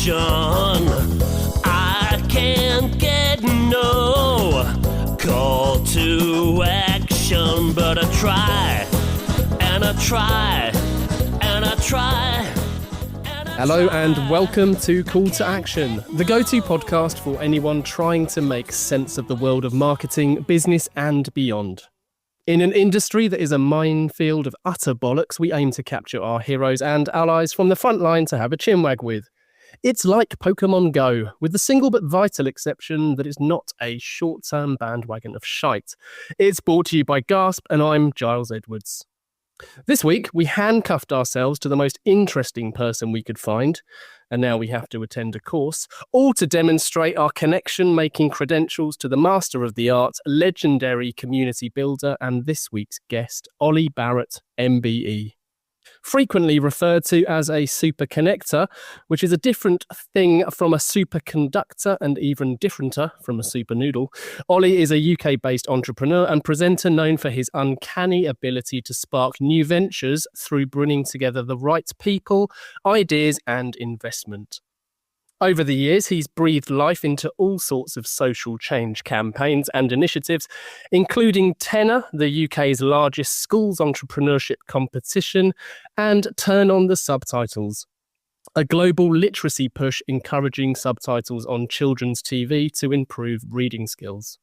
I can't get no call to action, but I try, and I try, and I try. Hello and welcome to Call to Action, the go-to podcast for anyone trying to make sense of the world of marketing, business and beyond. In an industry that is a minefield of utter bollocks, we aim to capture our heroes and allies from the front line to have a chinwag with. It's like Pokemon Go, with the single but vital exception that it's not a short-term bandwagon of shite. It's brought to you by Gasp, and I'm Giles Edwards. This week, we handcuffed ourselves to the most interesting person we could find, and now we have to attend a course, all to demonstrate our connection-making credentials to the master of the art, legendary community builder, and this week's guest, Oli Barrett MBE. Frequently referred to as a super connector, which is a different thing from a superconductor and even differenter from a super noodle. Oli is a UK-based entrepreneur and presenter known for his uncanny ability to spark new ventures through bringing together the right people, ideas and investment. Over the years, he's breathed life into all sorts of social change campaigns and initiatives, including Tenor, the UK's largest schools entrepreneurship competition, and Turn On The Subtitles, a global literacy push encouraging subtitles on children's TV to improve reading skills.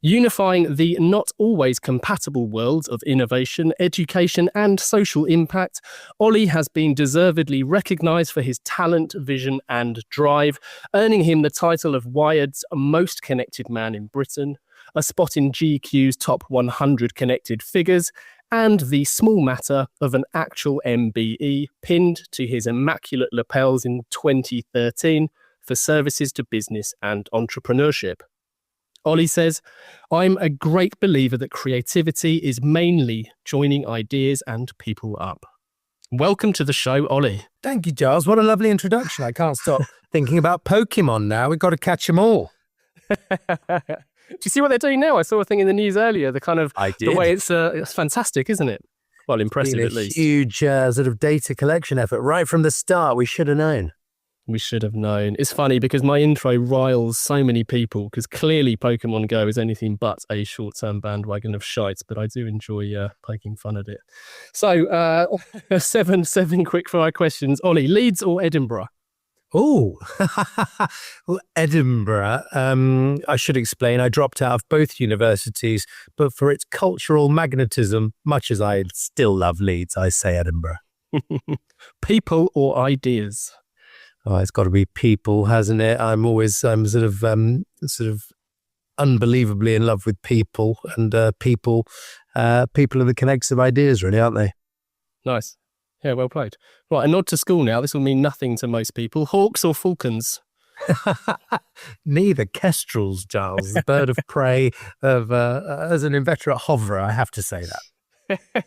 Unifying the not always compatible worlds of innovation, education and social impact, Oli has been deservedly recognised for his talent, vision and drive, earning him the title of Wired's most connected man in Britain, a spot in GQ's top 100 connected figures, and the small matter of an actual MBE pinned to his immaculate lapels in 2013 for services to business and entrepreneurship. Oli says, I'm a great believer that creativity is mainly joining ideas and people up. Welcome to the show, Oli. Thank you, Giles. What a lovely introduction. I can't stop thinking about Pokemon now. We've got to catch them all. Do you see what they're doing now? I saw a thing in the news earlier, the way it's fantastic, isn't it? Well, impressive at least. Huge sort of data collection effort right from the start. We should have known. We should have known. It's funny because my intro riles so many people because clearly Pokemon Go is anything but a short-term bandwagon of shite, but I do enjoy poking fun at it. So, seven quick-fire questions. Oli, Leeds or Edinburgh? Oh, well, Edinburgh. I should explain, I dropped out of both universities, but for its cultural magnetism, much as I still love Leeds, I say Edinburgh. People or ideas? Oh, it's got to be people, hasn't it? I'm sort of unbelievably in love with people, and people are the connects of ideas, really, aren't they? Nice. Yeah, well played. Right, a nod to school now. This will mean nothing to most people. Hawks or falcons? Neither. Kestrels, Giles. The bird of prey as an inveterate hoverer, I have to say that.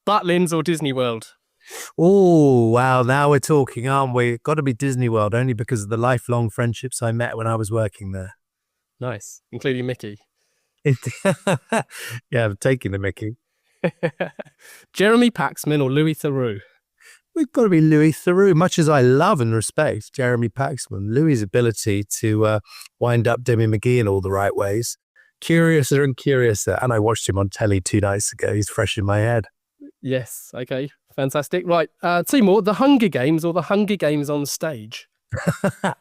Butlins or Disney World? Oh, wow. Now we're talking, aren't we? Got to be Disney World, only because of the lifelong friendships I met when I was working there. Nice. Including Mickey. Yeah, I'm taking the Mickey. Jeremy Paxman or Louis Theroux? We've got to be Louis Theroux. Much as I love and respect Jeremy Paxman, Louis' ability to wind up Demi McGee in all the right ways. Curiouser and curiouser. And I watched him on telly 2 nights ago. He's fresh in my head. Yes. Okay. Fantastic. Right. 2 more. The Hunger Games or the Hunger Games on stage? Well,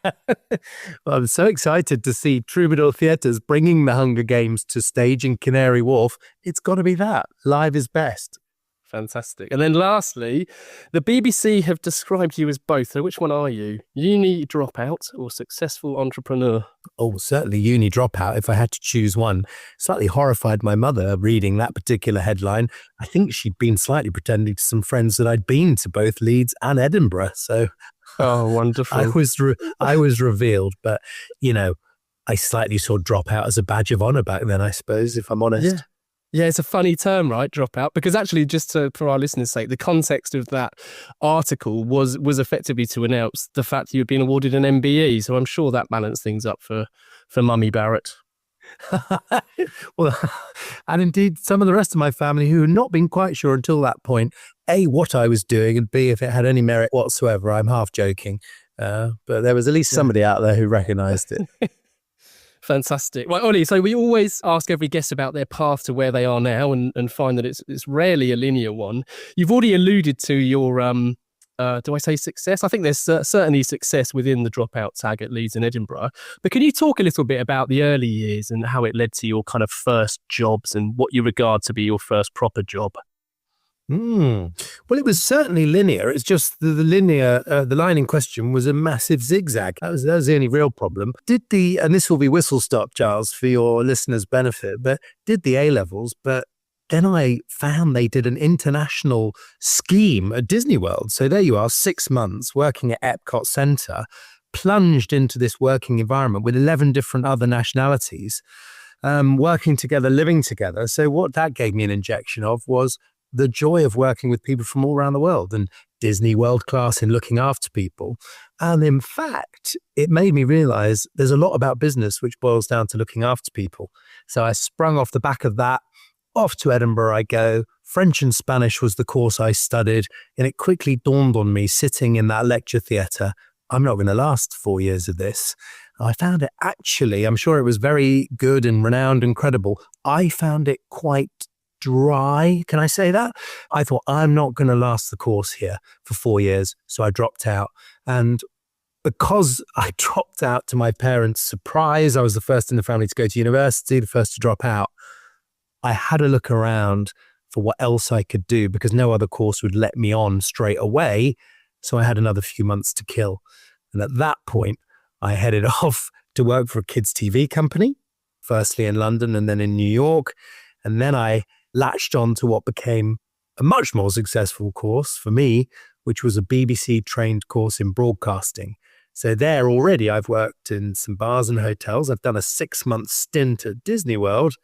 I'm so excited to see Troubadour Theatres bringing the Hunger Games to stage in Canary Wharf. It's got to be that. Live is best. Fantastic. And then lastly, the BBC have described you as both. So which one are you? Uni dropout or successful entrepreneur? Oh, certainly uni dropout if I had to choose one. Slightly horrified my mother reading that particular headline. I think she'd been slightly pretending to some friends that I'd been to both Leeds and Edinburgh. So oh, wonderful. I was revealed, but I slightly saw dropout as a badge of honor back then, I suppose, if I'm honest. Yeah. Yeah, it's a funny term, right? Dropout. Because actually, for our listeners' sake, the context of that article was effectively to announce the fact you had been awarded an MBE. So I'm sure that balanced things up for Mummy Barrett. Well, and indeed, some of the rest of my family who had not been quite sure until that point, A, what I was doing, and B, if it had any merit whatsoever. I'm half joking. But there was at least somebody out there who recognized it. Fantastic. Well, Oli, so we always ask every guest about their path to where they are now and find that it's rarely a linear one. You've already alluded to your, do I say success? I think there's certainly success within the dropout tag at Leeds and Edinburgh. But can you talk a little bit about the early years and how it led to your kind of first jobs and what you regard to be your first proper job? Well, it was certainly linear. It's just the line in question was a massive zigzag. That was the only real problem. And this will be whistle stop, Giles, for your listeners' benefit, but did the A-levels, but then I found they did an international scheme at Disney World. So there you are, 6 months working at Epcot Center, plunged into this working environment with 11 different other nationalities, working together, living together. So what that gave me an injection of was the joy of working with people from all around the world, and Disney world class in looking after people. And in fact, it made me realize there's a lot about business which boils down to looking after people. So I sprung off the back of that. Off to Edinburgh I go. French and Spanish was the course I studied, and it quickly dawned on me sitting in that lecture theatre, I'm not going to last 4 years of this. I found it actually, I'm sure it was very good and renowned and credible. I found it quite dry. Can I say that? I thought, I'm not going to last the course here for 4 years. So I dropped out. And because I dropped out, to my parents' surprise, I was the first in the family to go to university, the first to drop out. I had a look around for what else I could do because no other course would let me on straight away. So I had another few months to kill. And at that point, I headed off to work for a kids' TV company, firstly in London and then in New York. And then I latched on to what became a much more successful course for me, which was a BBC-trained course in broadcasting. So there already I've worked in some bars and hotels. I've done a 6-month stint at Disney World,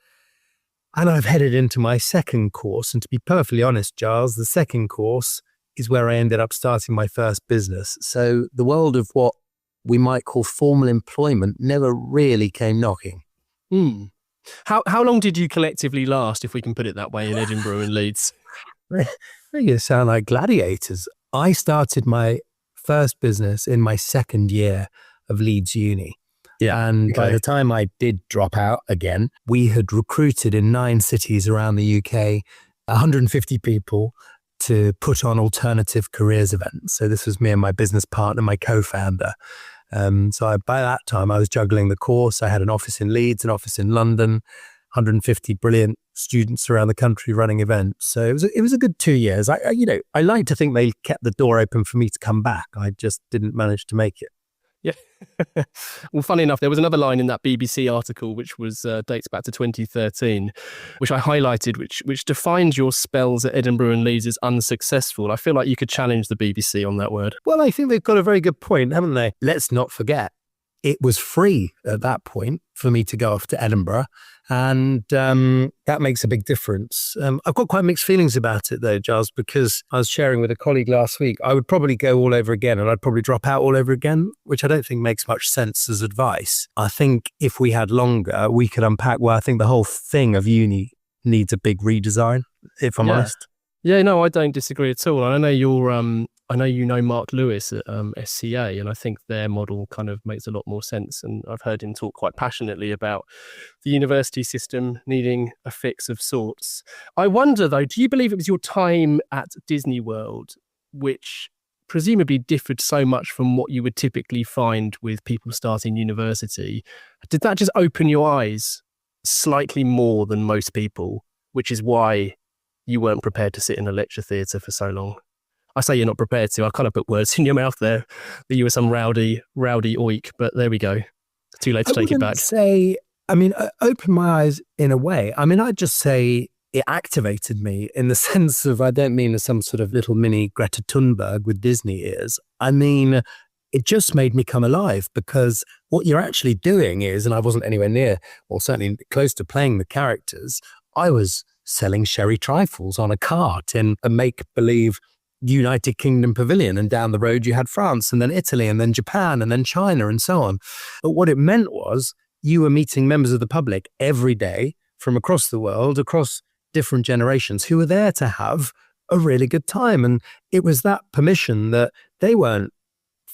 and I've headed into my second course. And to be perfectly honest, Giles, the second course is where I ended up starting my first business. So the world of what we might call formal employment never really came knocking. How long did you collectively last, if we can put it that way, in Edinburgh and Leeds? You sound like gladiators. I started my first business in my second year of Leeds Uni. Yeah. And by the time I did drop out again, we had recruited in 9 cities around the UK, 150 people to put on alternative careers events. So this was me and my business partner, my co-founder. By that time, I was juggling the course. I had an office in Leeds, an office in London, 150 brilliant students around the country running events. So it was a good 2 years. I like to think they kept the door open for me to come back. I just didn't manage to make it. Yeah. Well, funny enough, there was another line in that BBC article, which was dates back to 2013, which I highlighted, which defined your spells at Edinburgh and Leeds as unsuccessful. I feel like you could challenge the BBC on that word. Well, I think they've got a very good point, haven't they? Let's not forget, it was free at that point for me to go off to Edinburgh. And that makes a big difference. I've got quite mixed feelings about it though, Giles, because I was sharing with a colleague last week, I would probably go all over again and I'd probably drop out all over again, which I don't think makes much sense as advice. I think if we had longer, we could unpack, well, I think the whole thing of uni needs a big redesign, if I'm honest. Yeah, no, I don't disagree at all. I know I know you know Mark Lewis at SCA, and I think their model kind of makes a lot more sense. And I've heard him talk quite passionately about the university system needing a fix of sorts. I wonder, though, do you believe it was your time at Disney World, which presumably differed so much from what you would typically find with people starting university? Did that just open your eyes slightly more than most people, which is why you weren't prepared to sit in a lecture theatre for so long? I say you're not prepared to. I kind of put words in your mouth there that you were some rowdy oik, but there we go. Too late to take it back. Open my eyes in a way. I'd just say it activated me in the sense of, I don't mean as some sort of little mini Greta Thunberg with Disney ears. It just made me come alive, because what you're actually doing is, and I wasn't anywhere near, or certainly close to playing the characters, I was selling sherry trifles on a cart in a make-believe United Kingdom pavilion, and down the road you had France and then Italy and then Japan and then China and so on. But what it meant was you were meeting members of the public every day from across the world, across different generations, who were there to have a really good time. And it was that permission that they weren't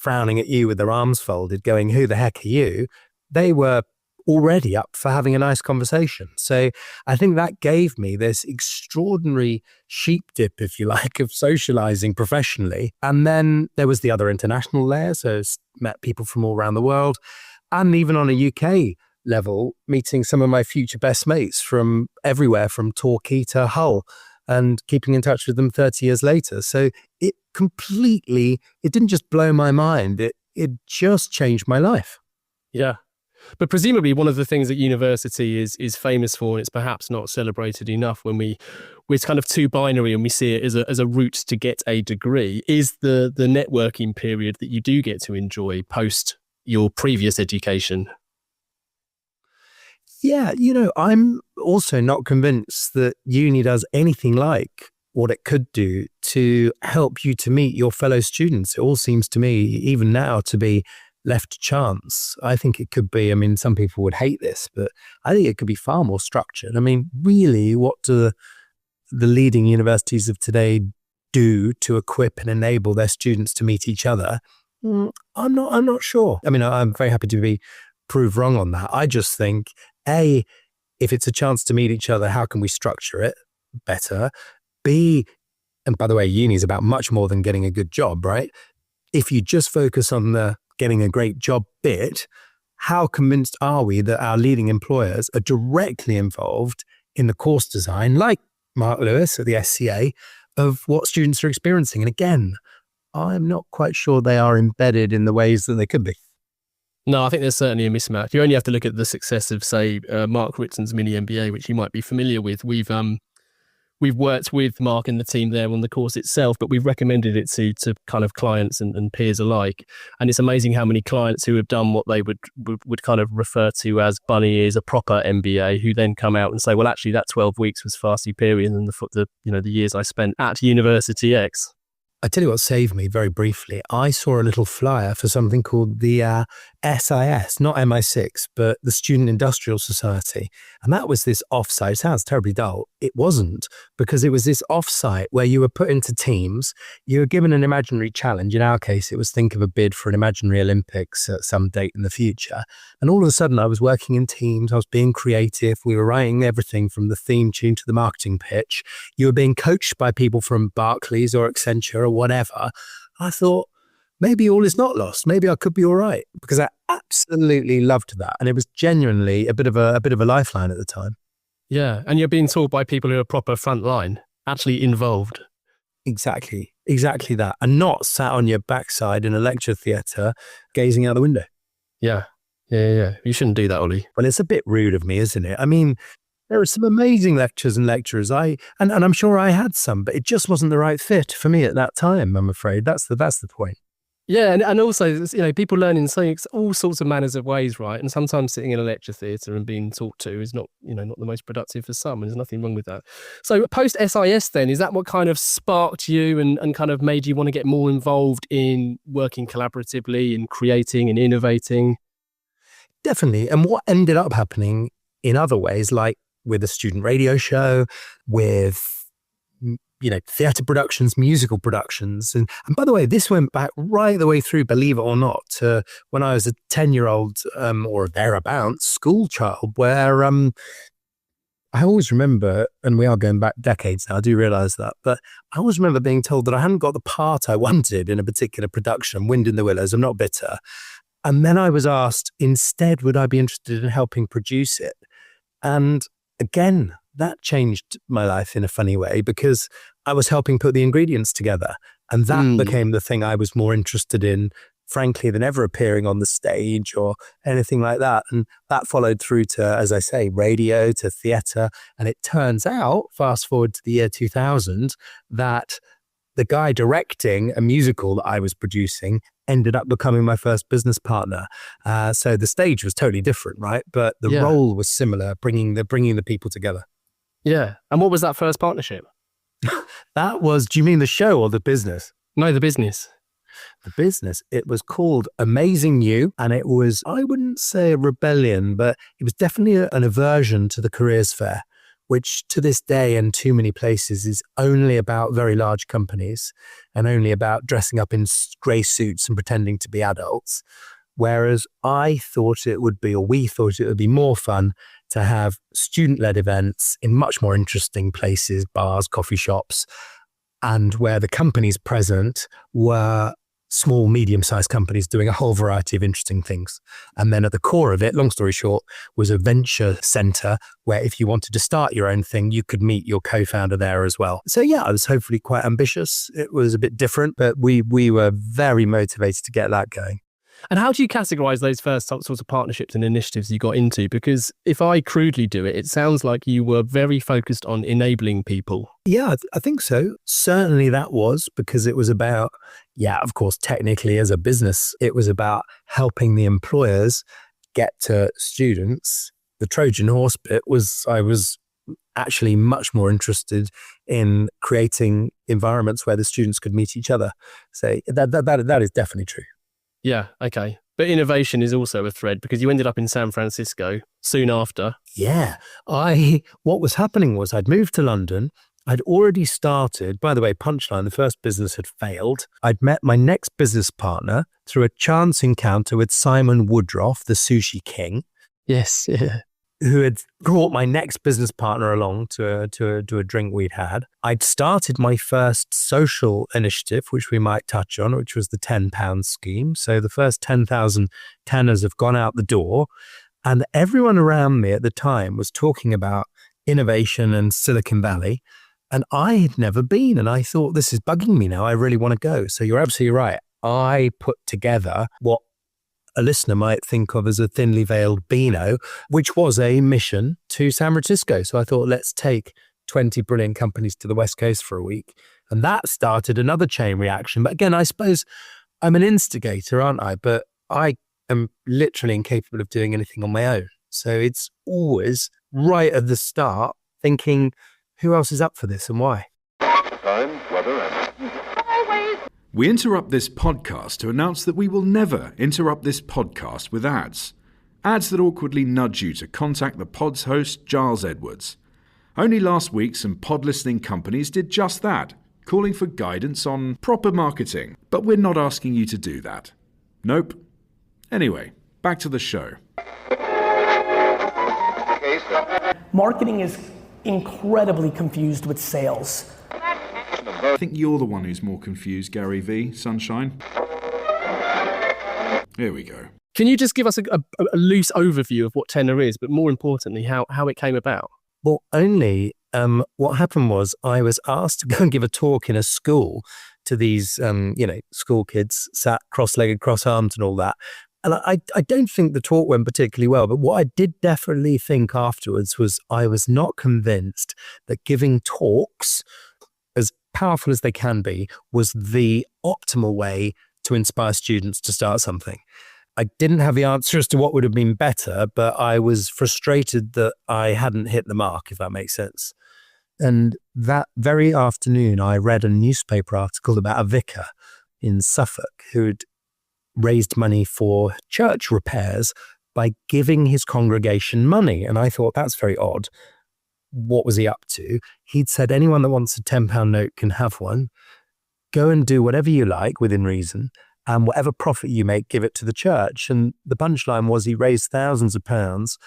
frowning at you with their arms folded, going, who the heck are you? They were already up for having a nice conversation. So I think that gave me this extraordinary sheep dip, if you like, of socializing professionally. And then there was the other international layer. So met people from all around the world. And even on a UK level, meeting some of my future best mates from everywhere, from Torquay to Hull, and keeping in touch with them 30 years later. So it didn't just blow my mind. It just changed my life. Yeah. But presumably one of the things that university is famous for, and it's perhaps not celebrated enough when we're kind of too binary and we see it as a route to get a degree, is the networking period that you do get to enjoy post your previous education. Yeah, I'm also not convinced that uni does anything like what it could do to help you to meet your fellow students. It all seems to me, even now, to be left to chance. I think it could be, some people would hate this, but I think it could be far more structured. Really, what do the leading universities of today do to equip and enable their students to meet each other? I'm not sure. I'm very happy to be proved wrong on that. I just think, A, if it's a chance to meet each other, how can we structure it better? B, and by the way, uni is about much more than getting a good job, right? If you just focus on the getting a great job bit, how convinced are we that our leading employers are directly involved in the course design, like Mark Lewis at the SCA, of what students are experiencing? And again, I'm not quite sure they are embedded in the ways that they could be. No, I think there's certainly a mismatch. You only have to look at the success of, say, Mark Ritzen's mini MBA, which you might be familiar with. We've worked with Mark and the team there on the course itself, but we've recommended it to kind of clients and peers alike. And it's amazing how many clients who have done what they would kind of refer to as bunny ears, a proper MBA, who then come out and say, well, actually, that 12 weeks was far superior than the years I spent at University X. I tell you what saved me very briefly. I saw a little flyer for something called the SIS, not MI6, but the Student Industrial Society. And that was this offsite. It sounds terribly dull. It wasn't, because it was this offsite where you were put into teams. You were given an imaginary challenge. In our case, it was think of a bid for an imaginary Olympics at some date in the future. And all of a sudden, I was working in teams. I was being creative. We were writing everything from the theme tune to the marketing pitch. You were being coached by people from Barclays or Accenture or whatever. I thought, maybe all is not lost. Maybe I could be all right, because I absolutely loved that. And it was genuinely a bit of a lifeline at the time. Yeah. And you're being taught by people who are proper frontline, actually involved. Exactly that. And not sat on your backside in a lecture theatre gazing out the window. Yeah. You shouldn't do that, Oli. Well, it's a bit rude of me, isn't it? There are some amazing lectures and lecturers. And I'm sure I had some, but it just wasn't the right fit for me at that time, I'm afraid. That's the point. Yeah, and also, people learn in all sorts of manners of ways, right? And sometimes sitting in a lecture theatre and being taught to is not the most productive for some, and there's nothing wrong with that. So post SIS then, is that what kind of sparked you and kind of made you want to get more involved in working collaboratively and creating and innovating? Definitely. And what ended up happening in other ways, like with a student radio show, with theatre productions, musical productions. And by the way, this went back right the way through, believe it or not, to when I was a 10-year-old or thereabouts school child, where I always remember, and we are going back decades now, I do realise that, but I always remember being told that I hadn't got the part I wanted in a particular production, Wind in the Willows, I'm Not Bitter. And then I was asked, instead, would I be interested in helping produce it? And again, that changed my life in a funny way, because I was helping put the ingredients together. And that became the thing I was more interested in, frankly, than ever appearing on the stage or anything like that. And that followed through to, as I say, radio, to theatre. And it turns out, fast forward to the year 2000, that the guy directing a musical that I was producing ended up becoming my first business partner. So the stage was totally different, right? But the role was similar, bringing the people together. Yeah. And what was that first partnership? That was, do you mean the show or the business? No, the business. The business. It was called Amazing You, and it was, I wouldn't say a rebellion, but it was definitely an aversion to the careers fair, which to this day in too many places is only about very large companies and only about dressing up in grey suits and pretending to be adults. Whereas I thought it would be, or we thought it would be more fun to have student-led events in much more interesting places, bars, coffee shops, and where the companies present were small, medium-sized companies doing a whole variety of interesting things. And then at the core of it, long story short, was a venture center where if you wanted to start your own thing, you could meet your co-founder there as well. So yeah, I was hopefully quite ambitious. It was a bit different, but we were very motivated to get that going. And how do you categorize those first sorts of partnerships and initiatives you got into? Because if I crudely do it, it sounds like you were very focused on enabling people. Yeah, I think so. Certainly that was because it was about, of course, technically as a business, it was about helping the employers get to students. The Trojan horse bit was I was actually much more interested in creating environments where the students could meet each other. So that is definitely true. Yeah, okay. But innovation is also a thread because you ended up in San Francisco soon after. Yeah. What was happening was I'd moved to London. I'd already started, by the way, Punchline, the first business had failed. I'd met my next business partner through a chance encounter with Simon Woodroffe, the sushi king. Yes, yeah. Who had brought my next business partner along to a drink we'd had. I'd started my first social initiative, which we might touch on, which was the £10 scheme. So the first 10,000 tenors have gone out the door. And everyone around me at the time was talking about innovation and Silicon Valley. And I had never been. And I thought, this is bugging me now. I really want to go. So you're absolutely right. I put together what a listener might think of as a thinly veiled Beano, which was a mission to San Francisco. So I thought, let's take 20 brilliant companies to the West Coast for a week. And that started another chain reaction. But again, I suppose I'm an instigator, aren't I? But I am literally incapable of doing anything on my own. So it's always right at the start thinking, who else is up for this and why? Time, weather, and... We interrupt this podcast to announce that we will never interrupt this podcast with ads. Ads that awkwardly nudge you to contact the pod's host, Giles Edwards. Only last week, some pod listening companies did just that, calling for guidance on proper marketing. But we're not asking you to do that. Nope. Anyway, back to the show. Marketing is incredibly confused with sales. I think you're the one who's more confused, Gary V. Sunshine. Here we go. Can you just give us a loose overview of what tenor is, but more importantly, how it came about? Well, what happened was I was asked to go and give a talk in a school to these, school kids sat cross-legged, cross-armed and all that. And I don't think the talk went particularly well, but what I did definitely think afterwards was I was not convinced that giving talks, as powerful as they can be, was the optimal way to inspire students to start something. I didn't have the answer as to what would have been better, but I was frustrated that I hadn't hit the mark, if that makes sense. And that very afternoon, I read a newspaper article about a vicar in Suffolk who'd raised money for church repairs by giving his congregation money. And I thought, that's very odd. What was he up to? He'd said, anyone that wants a £10 note can have one. Go and do whatever you like within reason, and whatever profit you make, give it to the church. And the punchline was he raised thousands of pounds,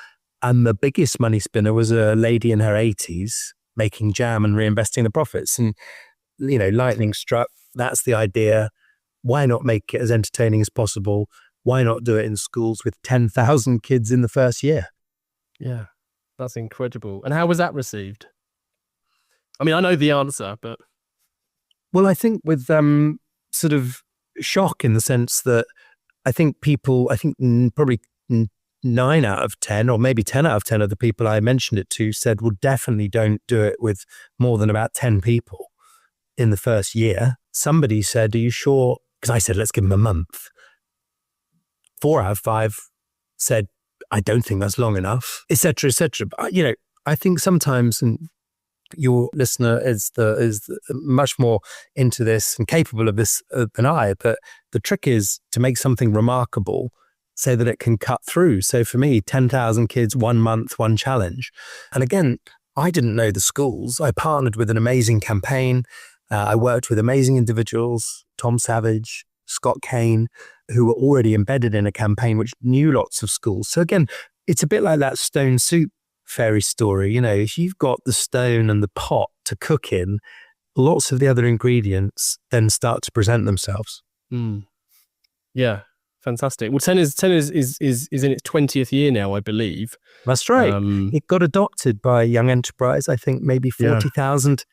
and the biggest money spinner was a lady in her 80s making jam and reinvesting the profits. And, lightning struck. That's the idea. Why not make it as entertaining as possible? Why not do it in schools with 10,000 kids in the first year? Yeah. That's incredible. And how was that received? I mean, I know the answer, but... Well, I think with sort of shock in the sense that I think probably 9 out of 10 or maybe 10 out of 10 of the people I mentioned it to said, well, definitely don't do it with more than about 10 people in the first year. Somebody said, are you sure? Because I said, let's give them a month. 4 out of 5 said, I don't think that's long enough, et cetera, et cetera. But, I think sometimes, and your listener is much more into this and capable of this than I, but the trick is to make something remarkable so that it can cut through. So for me, 10,000 kids, 1 month, one challenge. And again, I didn't know the schools. I partnered with an amazing campaign. I worked with amazing individuals, Tom Savage, Scott Kane, who were already embedded in a campaign which knew lots of schools. So again, it's a bit like that stone soup fairy story. You know, if you've got the stone and the pot to cook in, lots of the other ingredients then start to present themselves. Yeah, fantastic. Well, Ten is in its 20th year now, I believe. That's right. It got adopted by Young Enterprise. I think maybe 40,000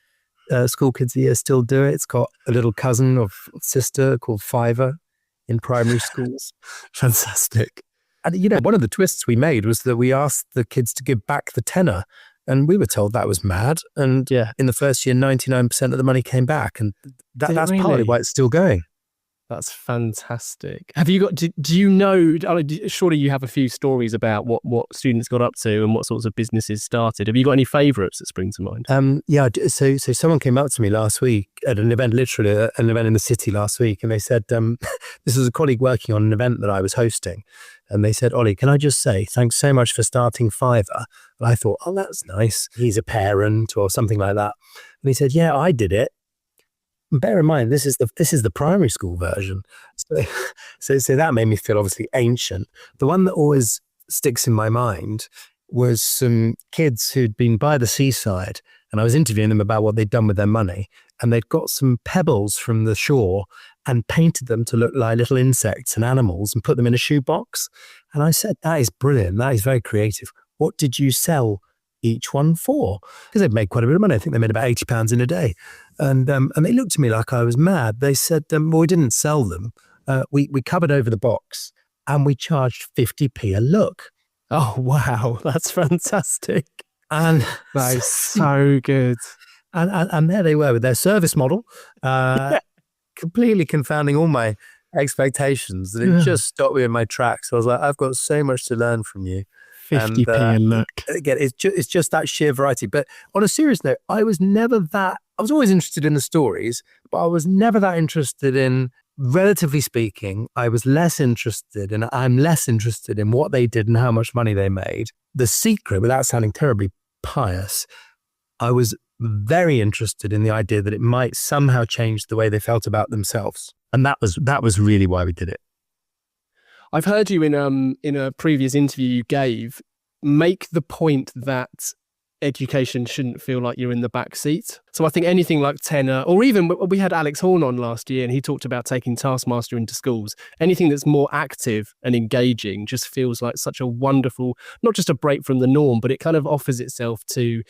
school kids a year still do it. It's got a little cousin or sister called Fiverr in primary schools. Fantastic. And, you know, one of the twists we made was that we asked the kids to give back the tenner. And we were told that was mad. And in the first year, 99% of the money came back. And that's partly why it's still going. That's fantastic. Have you got, do you know, surely you have a few stories about what students got up to and what sorts of businesses started. Have you got any favourites that spring to mind? So someone came up to me last week at an event, literally an event in the city last week. And they said, this was a colleague working on an event that I was hosting. And they said, Oli, can I just say, thanks so much for starting Fiverr. And I thought, oh, that's nice. He's a parent or something like that. And he said, yeah, I did it. Bear in mind, this is the primary school version. So that made me feel obviously ancient. The one that always sticks in my mind was some kids who'd been by the seaside, and I was interviewing them about what they'd done with their money. And they'd got some pebbles from the shore and painted them to look like little insects and animals and put them in a shoebox. And I said, that is brilliant. That is very creative. What did you sell each one for? Because they'd made quite a bit of money. I think they made about £80 in a day. And they looked at me like I was mad. They said, well, we didn't sell them. We covered over the box and we charged 50p a look. Oh, wow. That's fantastic. And that is so good. And there they were with their service model, completely confounding all my expectations. And it just stopped me in my tracks. I was like, I've got so much to learn from you. 50p a look. Again, it's just that sheer variety. But on a serious note, I was always interested in the stories, but I was never that interested in, relatively speaking, I'm less interested in what they did and how much money they made. The secret, without sounding terribly pious, I was very interested in the idea that it might somehow change the way they felt about themselves. And that was really why we did it. I've heard you in a previous interview you gave make the point that education shouldn't feel like you're in the back seat. So I think anything like tenor, or even we had Alex Horn on last year and he talked about taking Taskmaster into schools. Anything that's more active and engaging just feels like such a wonderful, not just a break from the norm, but it kind of offers itself to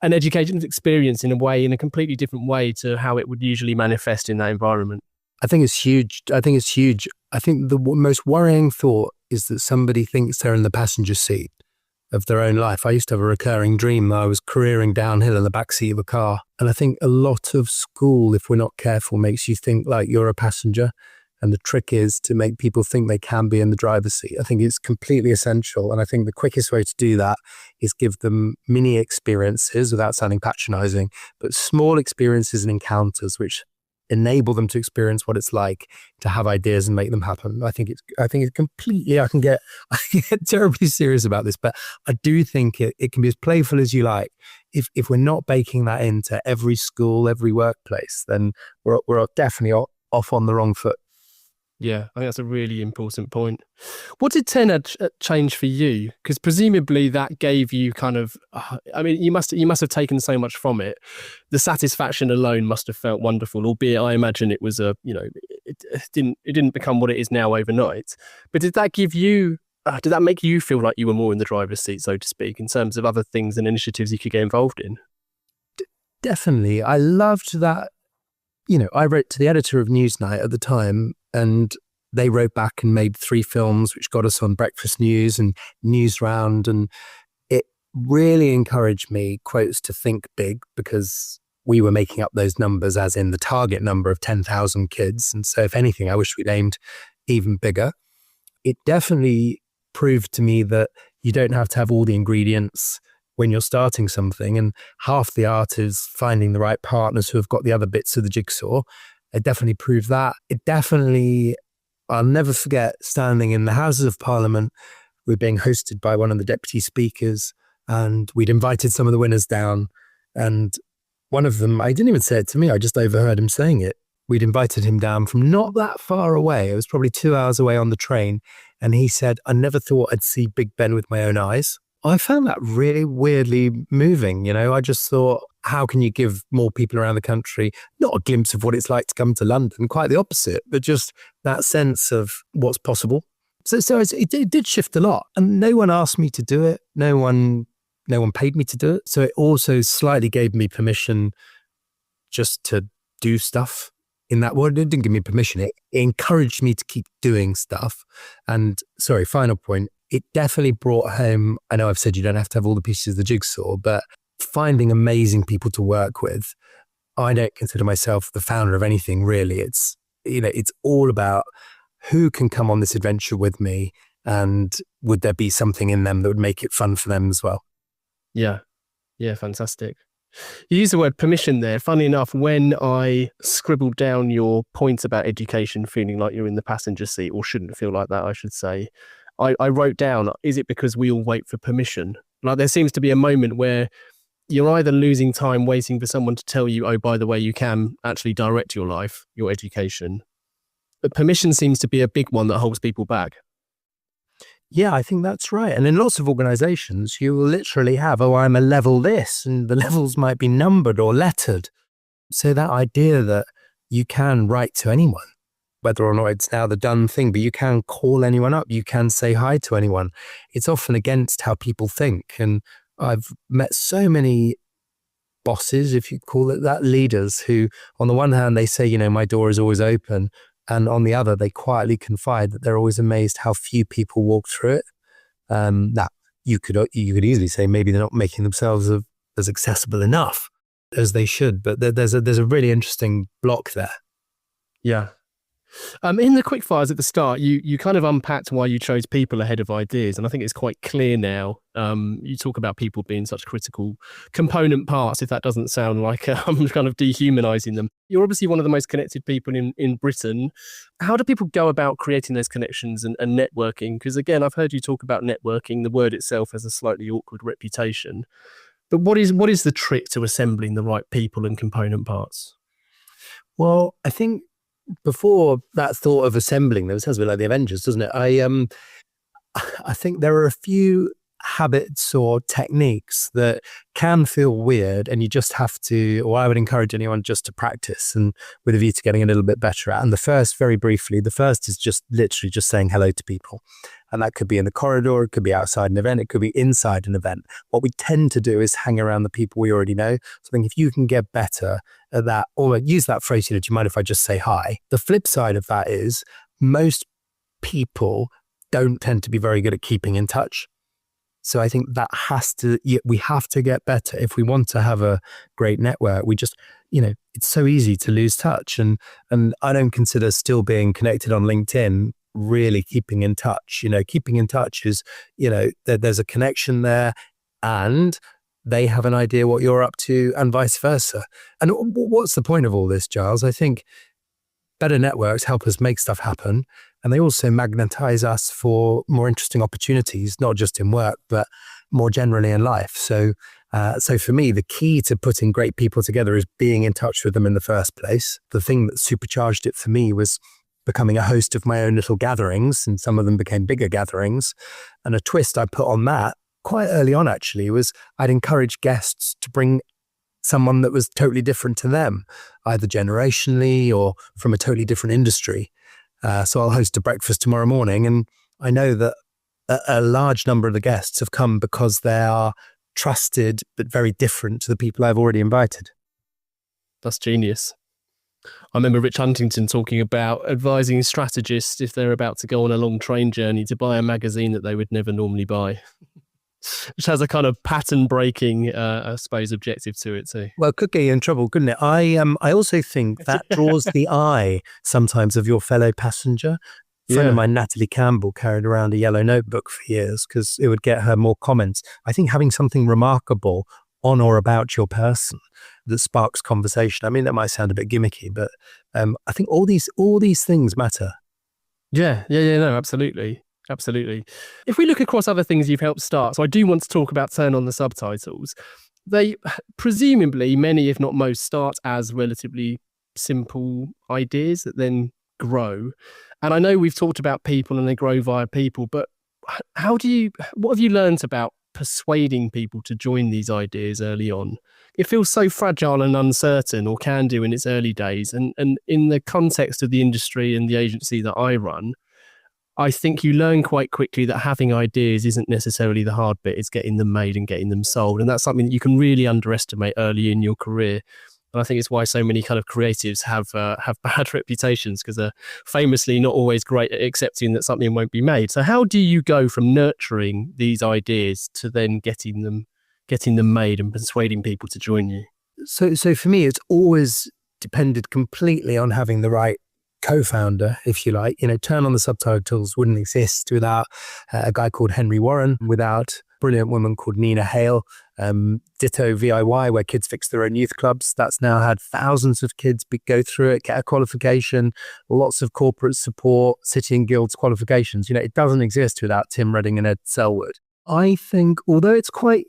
an educational experience in a completely different way to how it would usually manifest in that environment. I think it's huge. I think the most worrying thought is that somebody thinks they're in the passenger seat of their own life. I used to have a recurring dream that I was careering downhill in the backseat of a car. And I think a lot of school, if we're not careful, makes you think like you're a passenger. And the trick is to make people think they can be in the driver's seat. I think it's completely essential. And I think the quickest way to do that is give them mini experiences without sounding patronizing, but small experiences and encounters which enable them to experience what it's like to have ideas and make them happen. I think it's completely, I can get terribly serious about this, but I do think it can be as playful as you like. If we're not baking that into every school, every workplace, then we're definitely off on the wrong foot. Yeah, I think that's a really important point. What did tenor change for you? Because presumably that gave you kind of, you must have taken so much from it. The satisfaction alone must have felt wonderful, albeit I imagine it was it didn't become what it is now overnight. But did that give you, did that make you feel like you were more in the driver's seat, so to speak, in terms of other things and initiatives you could get involved in? Definitely. I loved that. I wrote to the editor of Newsnight at the time, and they wrote back and made 3 films, which got us on Breakfast News and Newsround. And it really encouraged me, quotes, to think big, because we were making up those numbers as in the target number of 10,000 kids. And so if anything, I wish we'd aimed even bigger. It definitely proved to me that you don't have to have all the ingredients when you're starting something, and half the art is finding the right partners who have got the other bits of the jigsaw. It definitely proved that. I'll never forget standing in the Houses of Parliament. We're being hosted by one of the deputy speakers, and we'd invited some of the winners down. And one of them, I didn't even say it to me, I just overheard him saying it. We'd invited him down from not that far away. It was probably 2 hours away on the train. And he said, I never thought I'd see Big Ben with my own eyes. I found that really weirdly moving. I just thought, how can you give more people around the country not a glimpse of what it's like to come to London, quite the opposite, but just that sense of what's possible. So it did shift a lot, and no one asked me to do it. No one paid me to do it. So it also slightly gave me permission just to do stuff in that world. It didn't give me permission. It encouraged me to keep doing stuff. And final point, it definitely brought home, I know I've said you don't have to have all the pieces of the jigsaw, but finding amazing people to work with. I don't consider myself the founder of anything really. It's all about who can come on this adventure with me, and would there be something in them that would make it fun for them as well? Yeah, fantastic. You use the word permission there. Funny enough, when I scribbled down your points about education, feeling like you're in the passenger seat, or shouldn't feel like that, I should say, I wrote down, is it because we all wait for permission? Like there seems to be a moment where you're either losing time waiting for someone to tell you, oh, by the way, you can actually direct your life, your education. But permission seems to be a big one that holds people back. Yeah, I think that's right. And in lots of organizations, you will literally have, I'm a level this, and the levels might be numbered or lettered. So that idea that you can write to anyone, whether or not it's now the done thing, but you can call anyone up, you can say hi to anyone. It's often against how people think. And I've met so many bosses, if you call it that, leaders who, on the one hand, they say, my door is always open. And on the other, they quietly confide that they're always amazed how few people walk through it. That you could easily say maybe they're not making themselves as accessible enough as they should. But there's a really interesting block there. Yeah. In the quickfires at the start, you kind of unpacked why you chose people ahead of ideas. And I think it's quite clear now. You talk about people being such critical component parts, if that doesn't sound like I'm kind of dehumanizing them. You're obviously one of the most connected people in Britain. How do people go about creating those connections and networking? Because again, I've heard you talk about networking. The word itself has a slightly awkward reputation. But what is the trick to assembling the right people and component parts? Well, I think before that thought of assembling them, it sounds a bit like the Avengers, doesn't it? I think there are a few habits or techniques that can feel weird, and you just have to, or I would encourage anyone just to practice, and with a view to getting a little bit better at. And the first is just literally just saying hello to people. And that could be in the corridor, it could be outside an event, it could be inside an event. What we tend to do is hang around the people we already know. So I think if you can get better at that, or use that phrase, do you mind if I just say hi? The flip side of that is most people don't tend to be very good at keeping in touch. So I think that we have to get better if we want to have a great network. We just, it's so easy to lose touch. And I don't consider still being connected on LinkedIn really keeping in touch. Keeping in touch is, there's a connection there, and they have an idea what you're up to, and vice versa. And what's the point of all this, Giles? I think better networks help us make stuff happen, and they also magnetize us for more interesting opportunities, not just in work, but more generally in life. So for me, the key to putting great people together is being in touch with them in the first place. The thing that supercharged it for me was becoming a host of my own little gatherings, and some of them became bigger gatherings. And a twist I put on that quite early on actually was I'd encourage guests to bring someone that was totally different to them, either generationally or from a totally different industry. So I'll host a breakfast tomorrow morning, and I know that a large number of the guests have come because they are trusted but very different to the people I've already invited. That's genius. I remember Rich Huntington talking about advising strategists if they're about to go on a long train journey to buy a magazine that they would never normally buy, which has a kind of pattern-breaking, I suppose, objective to it too. Well, it could get you in trouble, couldn't it? I also think that draws the eye sometimes of your fellow passenger. A friend of mine, Natalie Campbell, carried around a yellow notebook for years because it would get her more comments. I think having something remarkable on or about your person that sparks conversation. I mean, that might sound a bit gimmicky, but I think all these things matter. Yeah, no, absolutely. Absolutely. If we look across other things you've helped start, so I do want to talk about Turn On The Subtitles. They presumably, many if not most, start as relatively simple ideas that then grow. And I know we've talked about people and they grow via people, but what have you learned about persuading people to join these ideas early on? It feels so fragile and uncertain, or can do in its early days. And in the context of the industry and the agency that I run, I think you learn quite quickly that having ideas isn't necessarily the hard bit. It's getting them made and getting them sold. And that's something that you can really underestimate early in your career. And I think it's why so many kind of creatives have bad reputations, because they're famously not always great at accepting that something won't be made. So how do you go from nurturing these ideas to then getting them made and persuading people to join you? So for me, it's always depended completely on having the right co-founder, if you like. Turn On The Subtitles wouldn't exist without a guy called Henry Warren, without a brilliant woman called Nina Hale. Ditto VIY, where kids fix their own youth clubs. That's now had thousands of kids go through it, get a qualification, lots of corporate support, city and guilds qualifications. It doesn't exist without Tim Redding and Ed Selwood. I think, although it's quite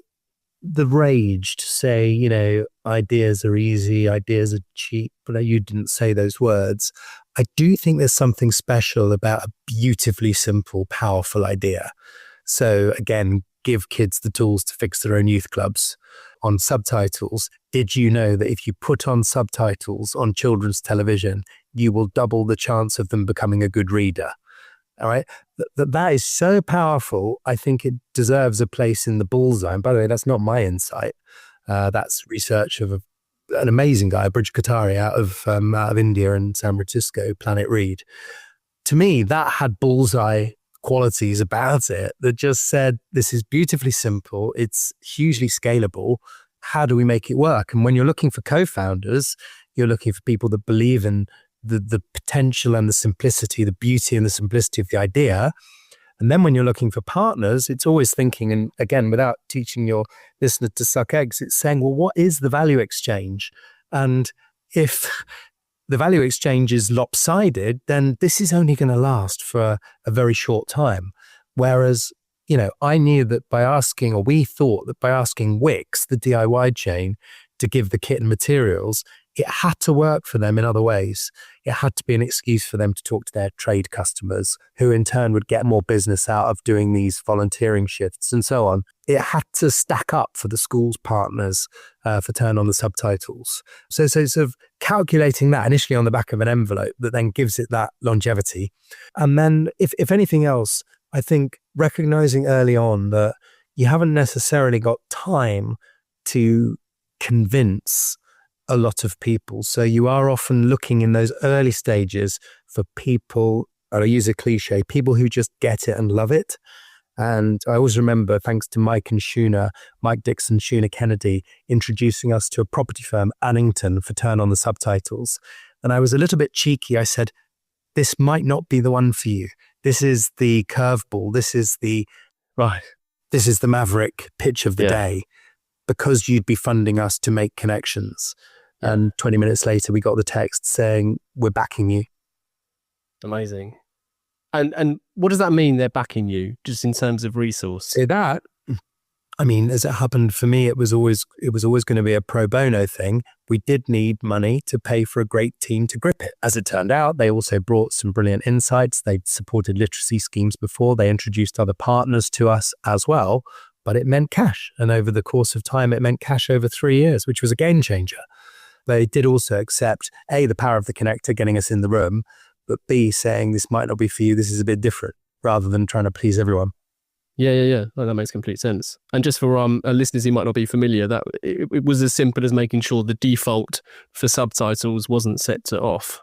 the rage to say, ideas are easy, ideas are cheap, but you didn't say those words. I do think there's something special about a beautifully simple, powerful idea. So again, give kids the tools to fix their own youth clubs. On subtitles, did you know that if you put on subtitles on children's television, you will double the chance of them becoming a good reader? All right. That is so powerful. I think it deserves a place in the bullseye. And by the way, that's not my insight. That's research of an amazing guy, Brij Kataria, out of India and San Francisco, Planet Read. To me, that had bullseye qualities about it that just said, this is beautifully simple. It's hugely scalable. How do we make it work? And when you're looking for co-founders, you're looking for people that believe in the potential and the simplicity, the beauty and the simplicity of the idea. And then when you're looking for partners, it's always thinking, and again, without teaching your listener to suck eggs, it's saying, well, what is the value exchange? And if the value exchange is lopsided, then this is only going to last for a very short time. Whereas, I knew that we thought that by asking Wix, the DIY chain, to give the kit and materials, it had to work for them in other ways. It had to be an excuse for them to talk to their trade customers, who in turn would get more business out of doing these volunteering shifts and so on. It had to stack up for the school's partners for Turn On The Subtitles. So sort of calculating that initially on the back of an envelope that then gives it that longevity. And then if anything else, I think recognizing early on that you haven't necessarily got time to convince a lot of people. So you are often looking in those early stages for people, I'll use a cliche, people who just get it and love it. And I always remember, thanks to Mike Dixon, Shuna Kennedy, introducing us to a property firm, Annington, for Turn On The Subtitles. And I was a little bit cheeky. I said, this might not be the one for you. This is the curveball. This is the maverick pitch of the day, because you'd be funding us to make connections. And 20 minutes later, we got the text saying, we're backing you. Amazing. And what does that mean, they're backing you, just in terms of resource? Say that. I mean, as it happened for me, it was always going to be a pro bono thing. We did need money to pay for a great team to grip it. As it turned out, they also brought some brilliant insights. They'd supported literacy schemes before. They introduced other partners to us as well, but it meant cash. And over the course of time, it meant cash over 3 years, which was a game changer. They did also accept, A, the power of the connector getting us in the room, but B, saying this might not be for you, this is a bit different, rather than trying to please everyone. Yeah. Oh, that makes complete sense. And just for listeners who might not be familiar, that it was as simple as making sure the default for subtitles wasn't set to off.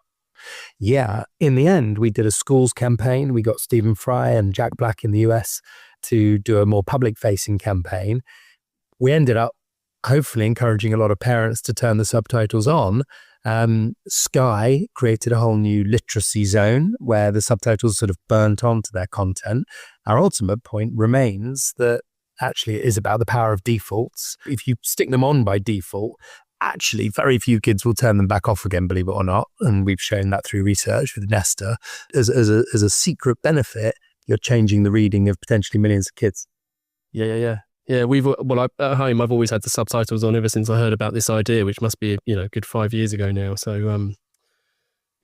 Yeah. In the end, we did a schools campaign. We got Stephen Fry and Jack Black in the US to do a more public-facing campaign. We ended up hopefully encouraging a lot of parents to turn the subtitles on. Sky created a whole new literacy zone where the subtitles sort of burnt onto their content. Our ultimate point remains that actually it is about the power of defaults. If you stick them on by default, actually very few kids will turn them back off again, believe it or not. And we've shown that through research with Nesta. As a secret benefit, you're changing the reading of potentially millions of kids. Yeah. At home, I've always had the subtitles on ever since I heard about this idea, which must be, a good 5 years ago now. So,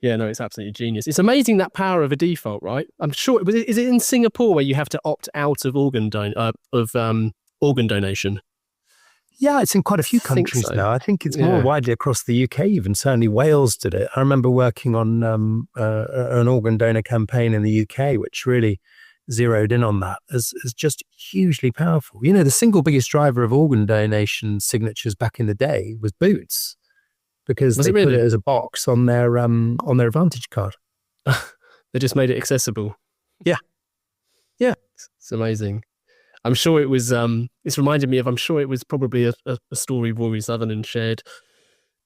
it's absolutely genius. It's amazing that power of a default, right? I'm sure, is it in Singapore where you have to opt out of organ donation? Yeah, it's in quite a few countries now. I think it's more widely across the UK even. Certainly Wales did it. I remember working on an organ donor campaign in the UK, which really zeroed in on that as just hugely powerful. The single biggest driver of organ donation signatures back in the day was Boots, because they put it as a box on their Advantage card. They just made it accessible. Yeah. It's amazing. I'm sure it was, it's reminded me of, I'm sure it was probably a story Rory Sutherland shared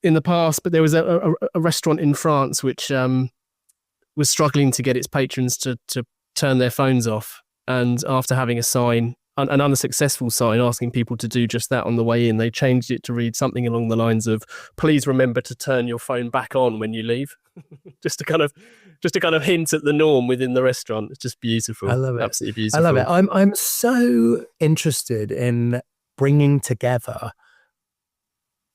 in the past, but there was a restaurant in France which was struggling to get its patrons to turn their phones off. And after having a sign, an unsuccessful sign asking people to do just that on the way in, they changed it to read something along the lines of, please remember to turn your phone back on when you leave. just to kind of hint at the norm within the restaurant. It's just beautiful. I love it. Absolutely beautiful. I love it. I'm so interested in bringing together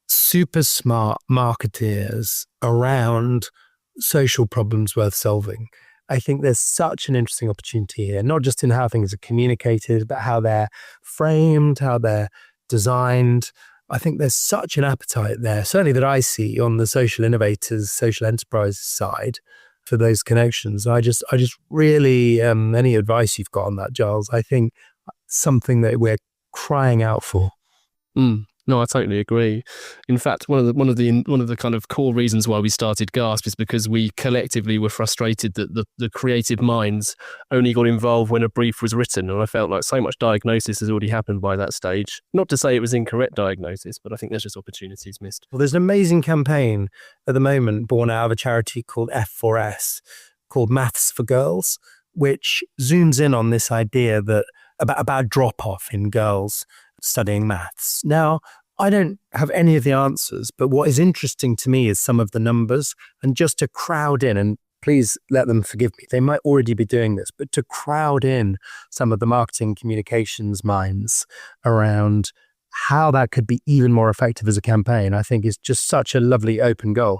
super smart marketeers around social problems worth solving. I think there's such an interesting opportunity here, not just in how things are communicated, but how they're framed, how they're designed. I think there's such an appetite there, certainly that I see on the social innovators, social enterprise side for those connections. I just really, any advice you've got on that, Giles, I think something that we're crying out for. No, I totally agree. In fact, one of the kind of core reasons why we started Gasp is because we collectively were frustrated that the creative minds only got involved when a brief was written, and I felt like so much diagnosis has already happened by that stage. Not to say it was incorrect diagnosis, but I think there's just opportunities missed. Well, there's an amazing campaign at the moment born out of a charity called F4S, called Maths for Girls, which zooms in on this idea that about drop-off in girls studying maths. Now, I don't have any of the answers, but what is interesting to me is some of the numbers, and just to crowd in, and please let them forgive me, they might already be doing this, but to crowd in some of the marketing communications minds around how that could be even more effective as a campaign, I think is just such a lovely open goal.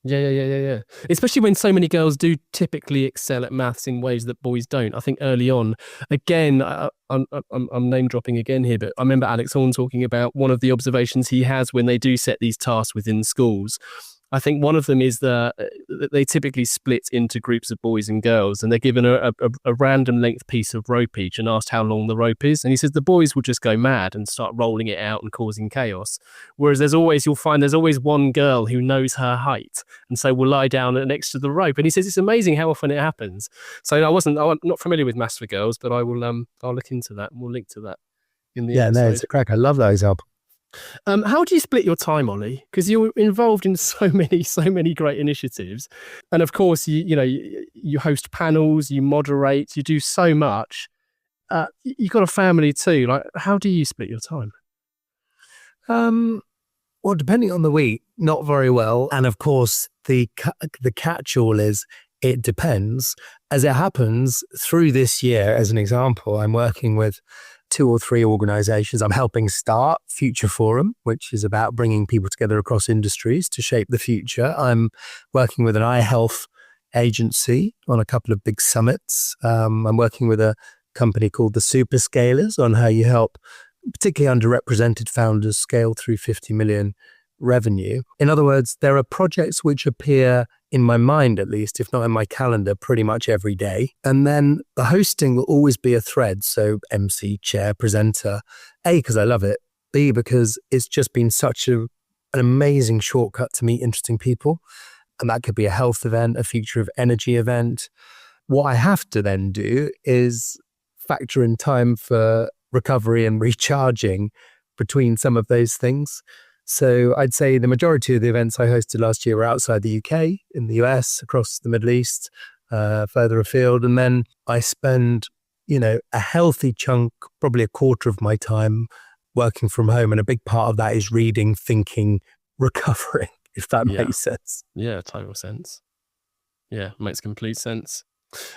Yeah. Especially when so many girls do typically excel at maths in ways that boys don't. I think early on, again, I'm name dropping again here, but I remember Alex Horn talking about one of the observations he has when they do set these tasks within schools. I think one of them is that they typically split into groups of boys and girls, and they're given a random length piece of rope each and asked how long the rope is. And he says the boys will just go mad and start rolling it out and causing chaos. Whereas you'll find there's always one girl who knows her height, and so will lie down next to the rope. And he says it's amazing how often it happens. So I'm not familiar with Maths for Girls, but I'll look into that, and we'll link to that in the episode. No, it's a crack. I love that example. How do you split your time, Ollie? Because you're involved in so many great initiatives, and of course, you host panels, you moderate, you do so much. You've got a family too. Like, how do you split your time? Well, depending on the week, not very well. And of course, the catch-all is it depends. As it happens, through this year, as an example, I'm working with 2 or 3 organizations. I'm helping start Future Forum, which is about bringing people together across industries to shape the future. I'm working with an eye health agency on a couple of big summits. I'm working with a company called the Superscalers on how you help particularly underrepresented founders scale through 50 million revenue. In other words, there are projects which appear in my mind, at least, if not in my calendar, pretty much every day. And then the hosting will always be a thread. So MC, chair, presenter, A, because I love it, B, because it's just been such an amazing shortcut to meet interesting people. And that could be a health event, a future of energy event. What I have to then do is factor in time for recovery and recharging between some of those things. So I'd say the majority of the events I hosted last year were outside the UK, in the US, across the Middle East, further afield. And then I spend, a healthy chunk, probably a quarter of my time working from home. And a big part of that is reading, thinking, recovering, if that makes sense. Yeah, total sense. Yeah, makes complete sense.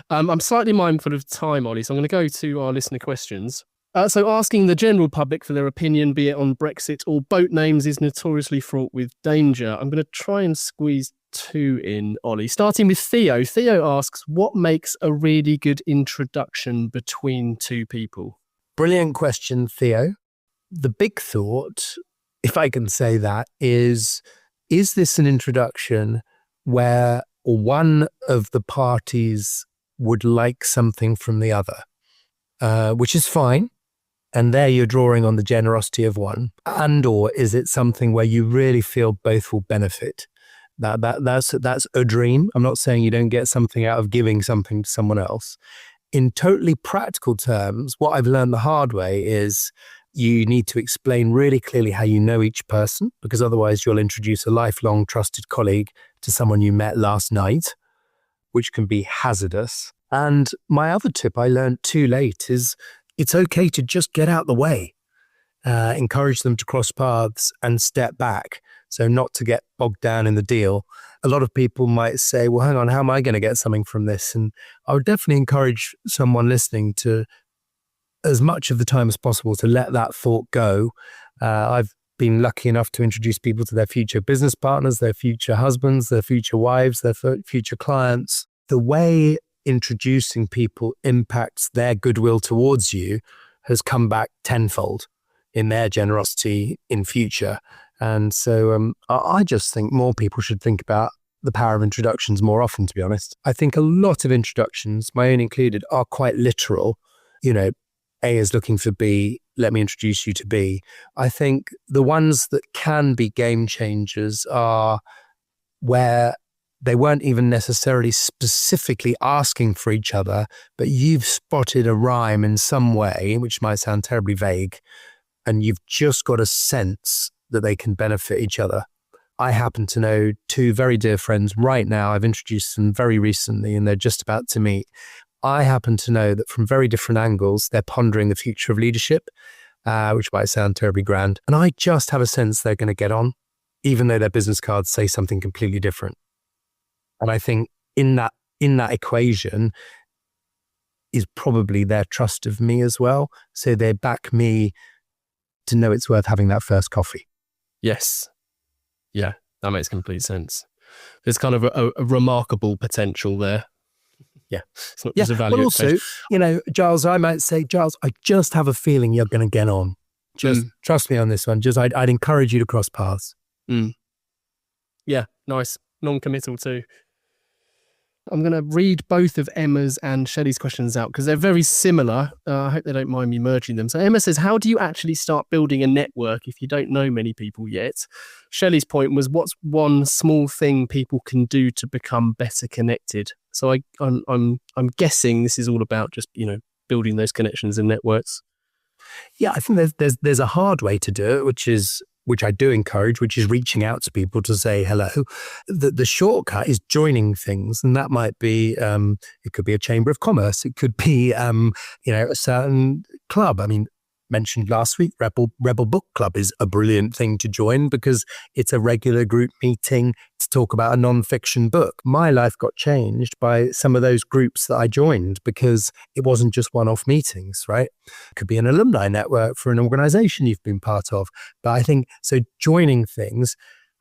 I'm slightly mindful of time, Ollie, so I'm going to go to our listener questions. So asking the general public for their opinion, be it on Brexit or boat names, is notoriously fraught with danger. I'm going to try and squeeze two in, Ollie. Starting with Theo. Theo asks, what makes a really good introduction between two people? Brilliant question, Theo. The big thought, if I can say that, is this an introduction where one of the parties would like something from the other, which is fine. And there you're drawing on the generosity of one. And or is it something where you really feel both will benefit? That's a dream. I'm not saying you don't get something out of giving something to someone else. In totally practical terms, what I've learned the hard way is you need to explain really clearly how you know each person, because otherwise you'll introduce a lifelong trusted colleague to someone you met last night, which can be hazardous. And my other tip I learned too late is it's okay to just get out the way, encourage them to cross paths and step back. So not to get bogged down in the deal. A lot of people might say, well, hang on, how am I going to get something from this? And I would definitely encourage someone listening to, as much of the time as possible, to let that thought go. I've been lucky enough to introduce people to their future business partners, their future husbands, their future wives, their future clients. The way introducing people impacts their goodwill towards you has come back tenfold in their generosity in future. And so I just think more people should think about the power of introductions more often, to be honest. I think a lot of introductions, my own included, are quite literal. You know, A is looking for B, let me introduce you to B. I think the ones that can be game changers are where they weren't even necessarily specifically asking for each other, but you've spotted a rhyme in some way, which might sound terribly vague, and you've just got a sense that they can benefit each other. I happen to know two very dear friends right now. I've introduced them very recently and they're just about to meet. I happen to know that from very different angles, they're pondering the future of leadership, which might sound terribly grand. And I just have a sense they're going to get on, even though their business cards say something completely different. And I think in that equation is probably their trust of me as well. So they back me to know it's worth having that first coffee. Yes. Yeah, that makes complete sense. There's kind of a remarkable potential there. Yeah. It's not just a value. But also, you know, Giles, I might say, Giles, I just have a feeling you're going to get on. Just trust me on this one. Just I'd encourage you to cross paths. Yeah, nice. Non-committal too. I'm going to read both of Emma's and Shelley's questions out because they're very similar. I hope they don't mind me merging them. So Emma says, how do you actually start building a network if you don't know many people yet? Shelley's point was, what's one small thing people can do to become better connected? So I'm guessing this is all about just, you know, building those connections and networks. Yeah, I think there's a hard way to do it, which I do encourage, which is reaching out to people to say hello. The shortcut is joining things, and that might be it could be a chamber of commerce, it could be a certain club. I mean, mentioned last week, Rebel Book Club is a brilliant thing to join because it's a regular group meeting to talk about a non-fiction book. My life got changed by some of those groups that I joined because it wasn't just one-off meetings, right? It could be an alumni network for an organization you've been part of. But I think, so joining things,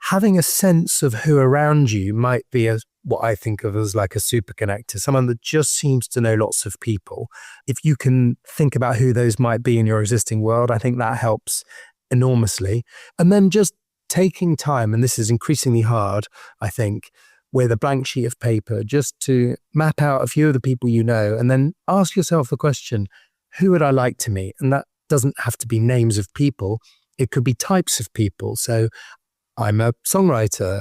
having a sense of who around you might be what I think of as like a super connector, someone that just seems to know lots of people. If you can think about who those might be in your existing world, I think that helps enormously. And then just taking time, and this is increasingly hard, I think, with a blank sheet of paper, just to map out a few of the people you know, and then ask yourself the question, who would I like to meet? And that doesn't have to be names of people. It could be types of people. So I'm a songwriter.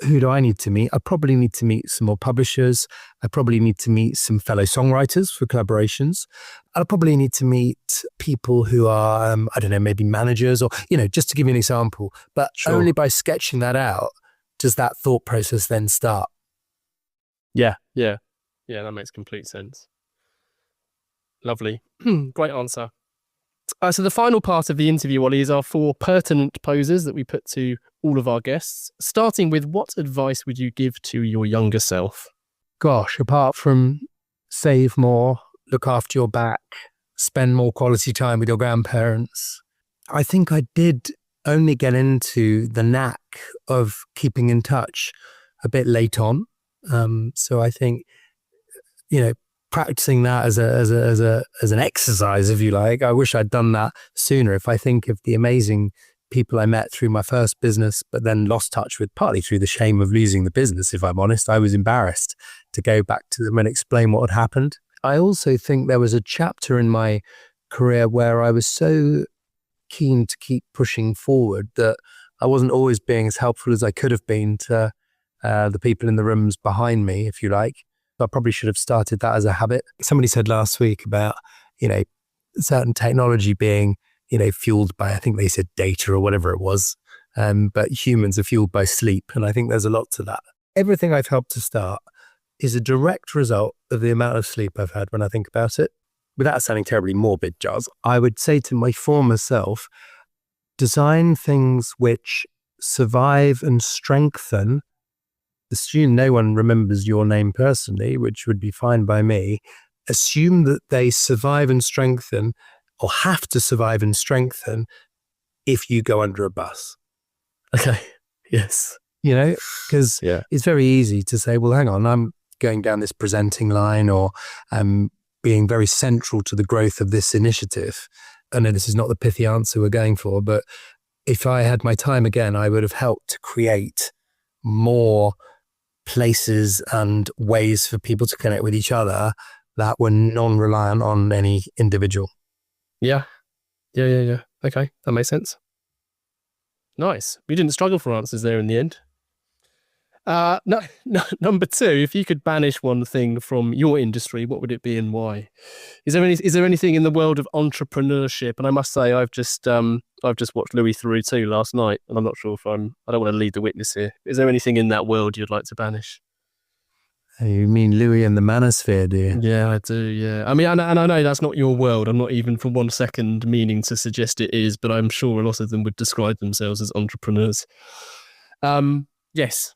Who do I need to meet? I probably need to meet some more publishers. I probably need to meet some fellow songwriters for collaborations. I probably need to meet people who are, I don't know, maybe managers or, just to give you an example. But only by sketching that out does that thought process then start. Yeah, that makes complete sense. Lovely. Great answer. So the final part of the interview, Ollie, is our 4 pertinent poses that we put to all of our guests, starting with, what advice would you give to your younger self? Gosh, apart from save more, look after your back, spend more quality time with your grandparents, I think I did only get into the knack of keeping in touch a bit late on. So I think, practicing that as an exercise, if you like, I wish I'd done that sooner. If I think of the amazing people I met through my first business, but then lost touch with, partly through the shame of losing the business, if I'm honest. I was embarrassed to go back to them and explain what had happened. I also think there was a chapter in my career where I was so keen to keep pushing forward that I wasn't always being as helpful as I could have been to the people in the rooms behind me, if you like. I probably should have started that as a habit. Somebody said last week about, certain technology being, fueled by, I think they said data or whatever it was. But humans are fueled by sleep. And I think there's a lot to that. Everything I've helped to start is a direct result of the amount of sleep I've had when I think about it. Without sounding terribly morbid, Giles, I would say to my former self, design things which survive and strengthen. Assume no one remembers your name personally, which would be fine by me. Assume that they survive and strengthen, or have to survive and strengthen, if you go under a bus. Okay. Yes. Because it's very easy to say, well, hang on, I'm going down this presenting line, or I'm being very central to the growth of this initiative. I know this is not the pithy answer we're going for, but if I had my time again, I would have helped to create more places and ways for people to connect with each other that were non-reliant on any individual. Yeah. Okay, that makes sense. Nice. We didn't struggle for answers there in the end. No, number two, if you could banish one thing from your industry, what would it be and why? Is there anything in the world of entrepreneurship? And I must say, I've just watched Louis Theroux too last night, and I'm not sure if I don't want to lead the witness here. Is there anything in that world you'd like to banish? You mean Louis and the manosphere, do you? Yeah, I do, yeah. I mean, and I know that's not your world. I'm not even for 1 second meaning to suggest it is, but I'm sure a lot of them would describe themselves as entrepreneurs. Yes.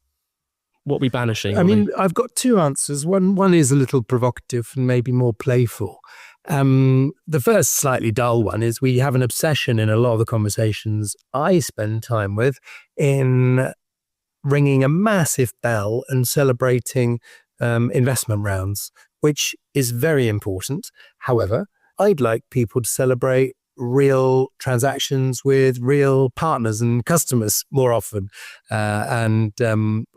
What are we banishing? I mean, I've got two answers. One is a little provocative and maybe more playful. The first slightly dull one is we have an obsession in a lot of the conversations I spend time with in ringing a massive bell and celebrating investment rounds, which is very important. However, I'd like people to celebrate real transactions with real partners and customers more often. And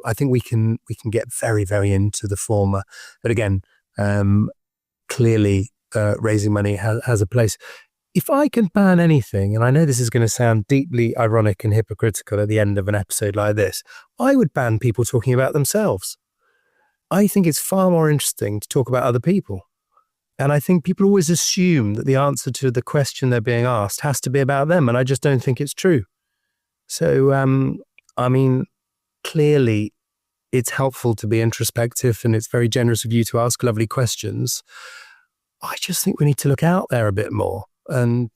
I think we can get very, very into the former. But again, clearly raising money has a place. If I can ban anything, and I know this is going to sound deeply ironic and hypocritical at the end of an episode like this, I would ban people talking about themselves. I think it's far more interesting to talk about other people. And I think people always assume that the answer to the question they're being asked has to be about them. And I just don't think it's true. So, I mean, clearly it's helpful to be introspective, and it's very generous of you to ask lovely questions. I just think we need to look out there a bit more. And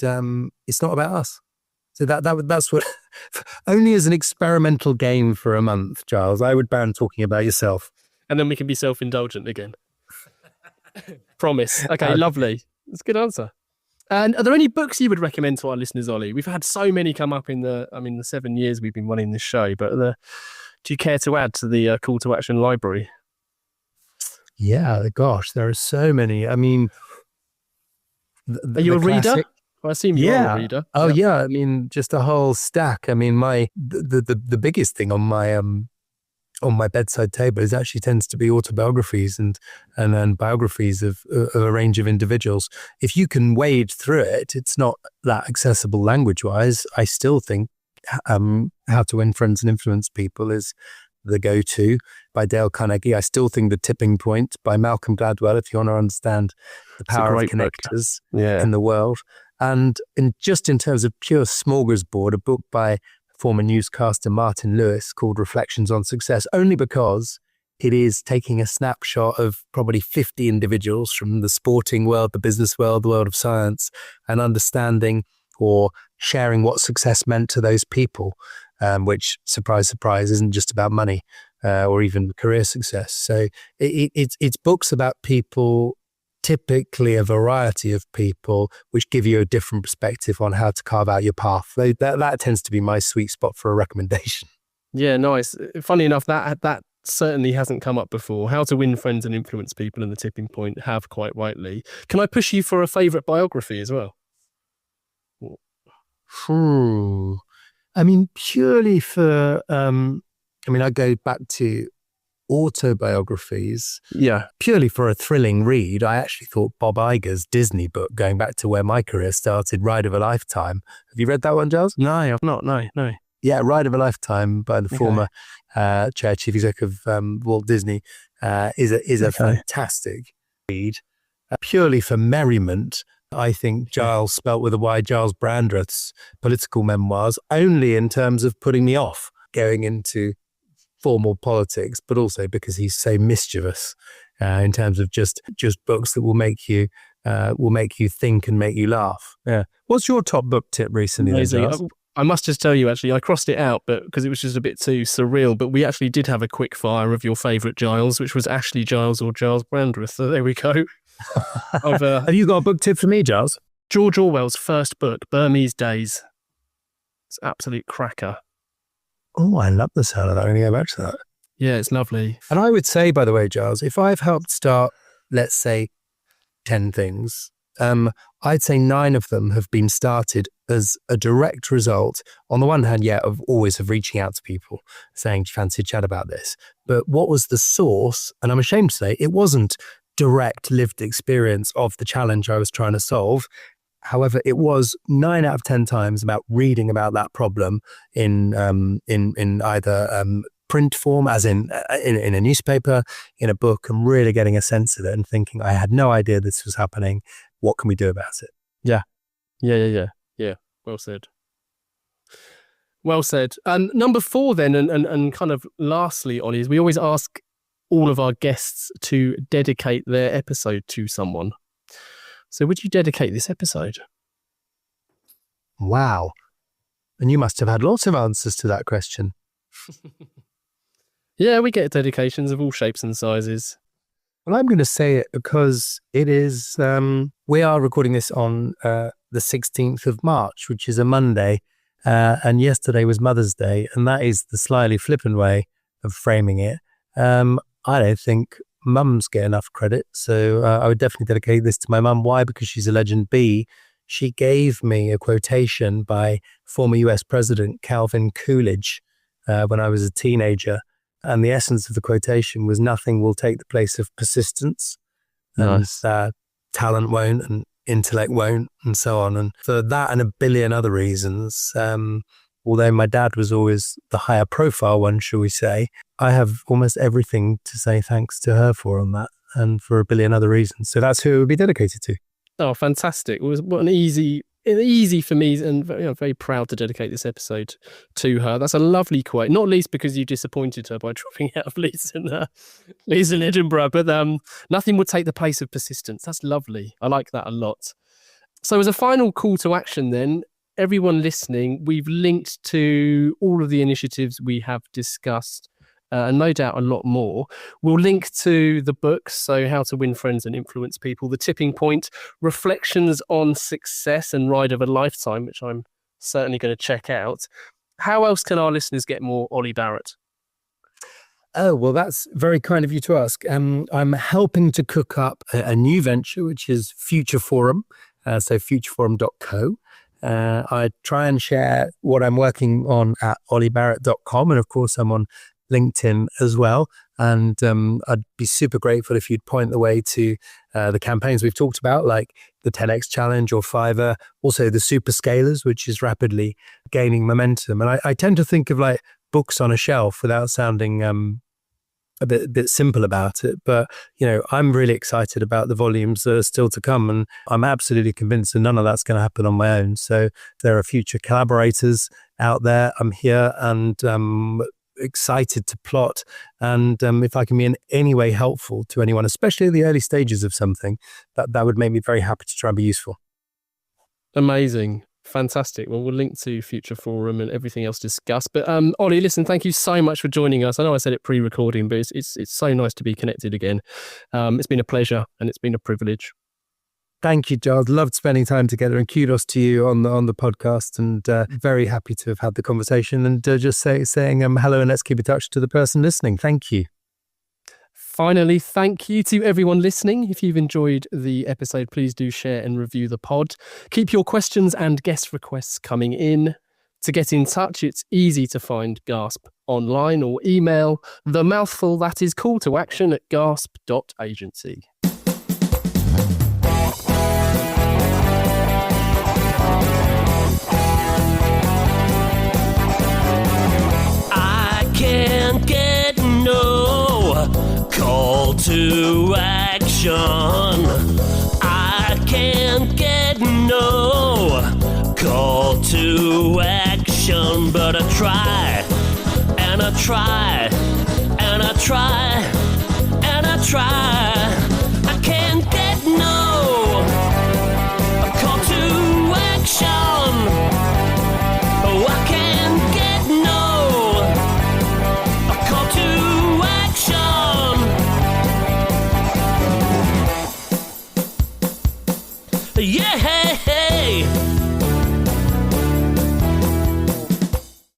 it's not about us. So that's what, only as an experimental game for a month, Giles, I would ban talking about yourself. And then we can be self-indulgent again. Promise. Okay, lovely. That's a good answer. And are there any books you would recommend to our listeners, Ollie? We've had so many come up in the 7 years we've been running this show, but do you care to add to the call to action library? Yeah, gosh, there are so many. I mean, are you a reader? Well, I assume you are a reader. Oh yeah. I mean, just a whole stack. I mean, the biggest thing on my bedside table is actually tends to be autobiographies and biographies of a range of individuals. If you can wade through it, it's not that accessible language-wise. I still think How to Win Friends and Influence People is the go-to by Dale Carnegie. I still think The Tipping Point by Malcolm Gladwell, if you want to understand the power of connectors in the world. And in terms of pure smorgasbord, a book by former newscaster Martin Lewis called Reflections on Success, only because it is taking a snapshot of probably 50 individuals from the sporting world, the business world, the world of science, and understanding or sharing what success meant to those people, which, surprise, surprise, isn't just about money. or even career success. So it's books about people, typically a variety of people, which give you a different perspective on how to carve out your path. That tends to be my sweet spot for a recommendation. Yeah, nice. Funny enough, that certainly hasn't come up before. How to Win Friends and Influence People and The Tipping Point have, quite rightly. Can I push you for a favourite biography as well? I mean, purely for, I go back to autobiographies. Yeah. Purely for a thrilling read, I actually thought Bob Iger's Disney book, going back to where my career started, Ride of a Lifetime. Have you read that one, Giles? No, I've not. No. Yeah, Ride of a Lifetime by the former chief executive of Walt Disney is a fantastic read. Purely for merriment, I think Giles, spelt with a Y, Giles Brandreth's political memoirs, only in terms of putting me off going into formal politics, but also because he's so mischievous in terms of just books that will make you think and make you laugh. Yeah. What's your top book tip recently? Amazing. I must just tell you, actually, I crossed it out, but because it was just a bit too surreal. But we actually did have a quick fire of your favourite Giles, which was Ashley Giles or Giles Brandreth. So there we go. Have you got a book tip for me, Giles? George Orwell's first book, Burmese Days. It's an absolute cracker. Oh, I love the sound of that. I'm going to go back to that. Yeah, it's lovely. And I would say, by the way, Giles, if I've helped start, let's say, 10 things, I'd say 9 of them have been started as a direct result, on the one hand, of reaching out to people saying, do you fancy a chat about this? But what was the source? And I'm ashamed to say it wasn't direct lived experience of the challenge I was trying to solve. However, it was 9 out of 10 times about reading about that problem in either print form, as in a newspaper, in a book, and really getting a sense of it and thinking, I had no idea this was happening. What can we do about it? Yeah. Well said. And number 4 then, and kind of lastly, Ollie, is we always ask all of our guests to dedicate their episode to someone. So would you dedicate this episode? Wow. And you must have had lots of answers to that question. Yeah, we get dedications of all shapes and sizes. Well, I'm going to say it because it is, we are recording this on the 16th of March, which is a Monday. And yesterday was Mother's Day. And that is the slightly flippant way of framing it. I don't think mums get enough credit. So I would definitely dedicate this to my mum. Why? Because she's a legend. B, she gave me a quotation by former US President Calvin Coolidge when I was a teenager. And the essence of the quotation was, nothing will take the place of persistence. Nice. And talent won't, and intellect won't, and so on. And for that and a billion other reasons, although my dad was always the higher profile one, shall we say, I have almost everything to say thanks to her for on that, and for a billion other reasons. So that's who it would be dedicated to. Oh, fantastic. It was what an easy for me, and very proud to dedicate this episode to her. That's a lovely quote, not least because you disappointed her by dropping out of Leeds in Edinburgh, but nothing would take the place of persistence. That's lovely. I like that a lot. So as a final call to action then, everyone listening, we've linked to all of the initiatives we have discussed, and no doubt a lot more. We'll link to the books, so How to Win Friends and Influence People, The Tipping Point, Reflections on Success, and Ride of a Lifetime, which I'm certainly going to check out. How else can our listeners get more Oli Barrett? Oh, well, that's very kind of you to ask. I'm helping to cook up a new venture, which is Future Forum, so futureforum.co. I try and share what I'm working on at olibarrett.com, and of course I'm on LinkedIn as well. And I'd be super grateful if you'd point the way to the campaigns we've talked about, like the 10X Challenge or Fiverr, also the Super Scalers, which is rapidly gaining momentum. And I tend to think of like books on a shelf without sounding a bit simple about it. But, I'm really excited about the volumes that are still to come. And I'm absolutely convinced that none of that's going to happen on my own. So there are future collaborators out there. I'm here and excited to plot, and if I can be in any way helpful to anyone, especially at the early stages of something, that would make me very happy to try and be useful. Amazing. Fantastic. Well, we'll link to Future Forum and everything else discussed. But Oli, listen, thank you so much for joining us. I know I said it pre-recording, but it's so nice to be connected again. It's been a pleasure and it's been a privilege. Thank you, Giles. Loved spending time together, and kudos to you on the podcast. And very happy to have had the conversation. And just saying hello and let's keep in touch to the person listening. Thank you. Finally, thank you to everyone listening. If you've enjoyed the episode, please do share and review the pod. Keep your questions and guest requests coming in. To get in touch, it's easy to find Gasp online or email the mouthful that is call to action at gasp.agency. I can't get no call to action. I can't get no call to action, but I try and I try and I try and I try. I can't get no call to action. Oh, I can't get no call to action. Yeah, hey, hey.